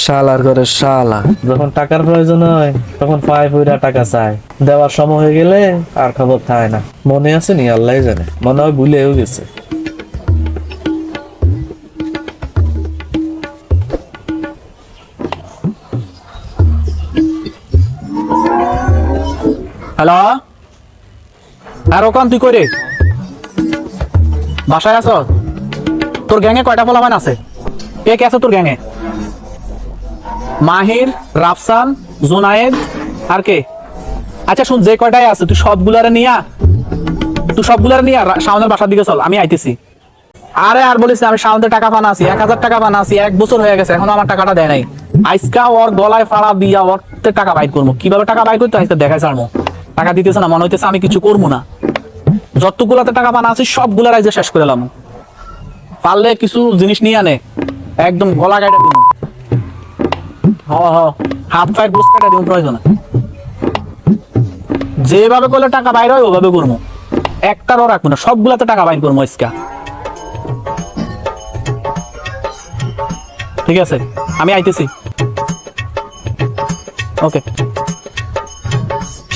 শালার ঘরে শালা যখন টাকার প্রয়োজন হয় তখন পায়ে পইরা টাকা চায়, দেওয়ার সময় হয়ে গেলে আর খবর থাকে না। মনে আছে নি আল্লাহ জানে, মনে হয় ভুলেও গেছে। হ্যালো, আর ওখান তুই কই রে? বাসায় আছো? তোর গ্যাংয়ে কয়টা পোলাপান আছে? কে কে আছে তোর গ্যাংয়ে? মাহির, রাফসান, জুনায়েদ আর কে? আচ্ছা শুন, যে কয়টাই আছে তুই সবগুলারে নিয়া শাওনের বাসার দিকে চল, আমি আইতেছি। আরে আর বলিস না, আমি শাওনের টাকা পানা আছি, 1000 টাকা পানা আছি, 1 বছর হয়ে গেছে এখনো আমার টাকাটা দেয় নাই। আজকা ওর গলায় ফাড়া দিয়া ওর টাকা বাইর করবো। কিভাবে টাকা বাইর করতে আজকে দেখাই ছাড়বো। টাকা দিতেছে না, মনে হইতেছে আমি কিছু করবো না। যতগুলাতে টাকা পানা আছে সবগুলা রাইজে শেষ করে এলাম। পারলে কিছু জিনিস নিয়ে আনে, একদম গলা কাটা দিব। হাত পায়ের গোস কাটা দিব প্রয়োজনে। যেভাবে করলে টাকা বাইর হয় ওভাবে করবো, একটারও রাখবো না, সবগুলাতে টাকা বাইর করবো আজকা। ঠিক আছে, আমি আইতেছি। ওকে।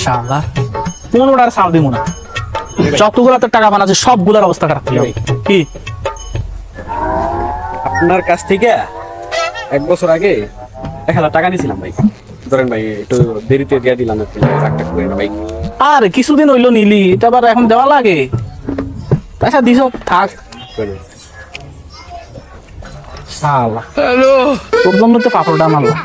শালা কোনোটার সাল দিব না, যতগুলাতে টাকা বানাচ্ছে সবগুলার অবস্থা খারাপ। কি আপনার কাছ থেকে 1 বছর আগে 1000 টাকা নিয়েছিলাম ভাই। ধরেন ভাই একটু দেরিতে দিয়ে দিলাম, একটু রাগটা করে না ভাই। আর কিছুদিন হইলো নিলি, এটা আবার এখন দেওয়া লাগে? আচ্ছা দিস, থাক। শালা তোর জন্য তো পাপড়টা মারলাম।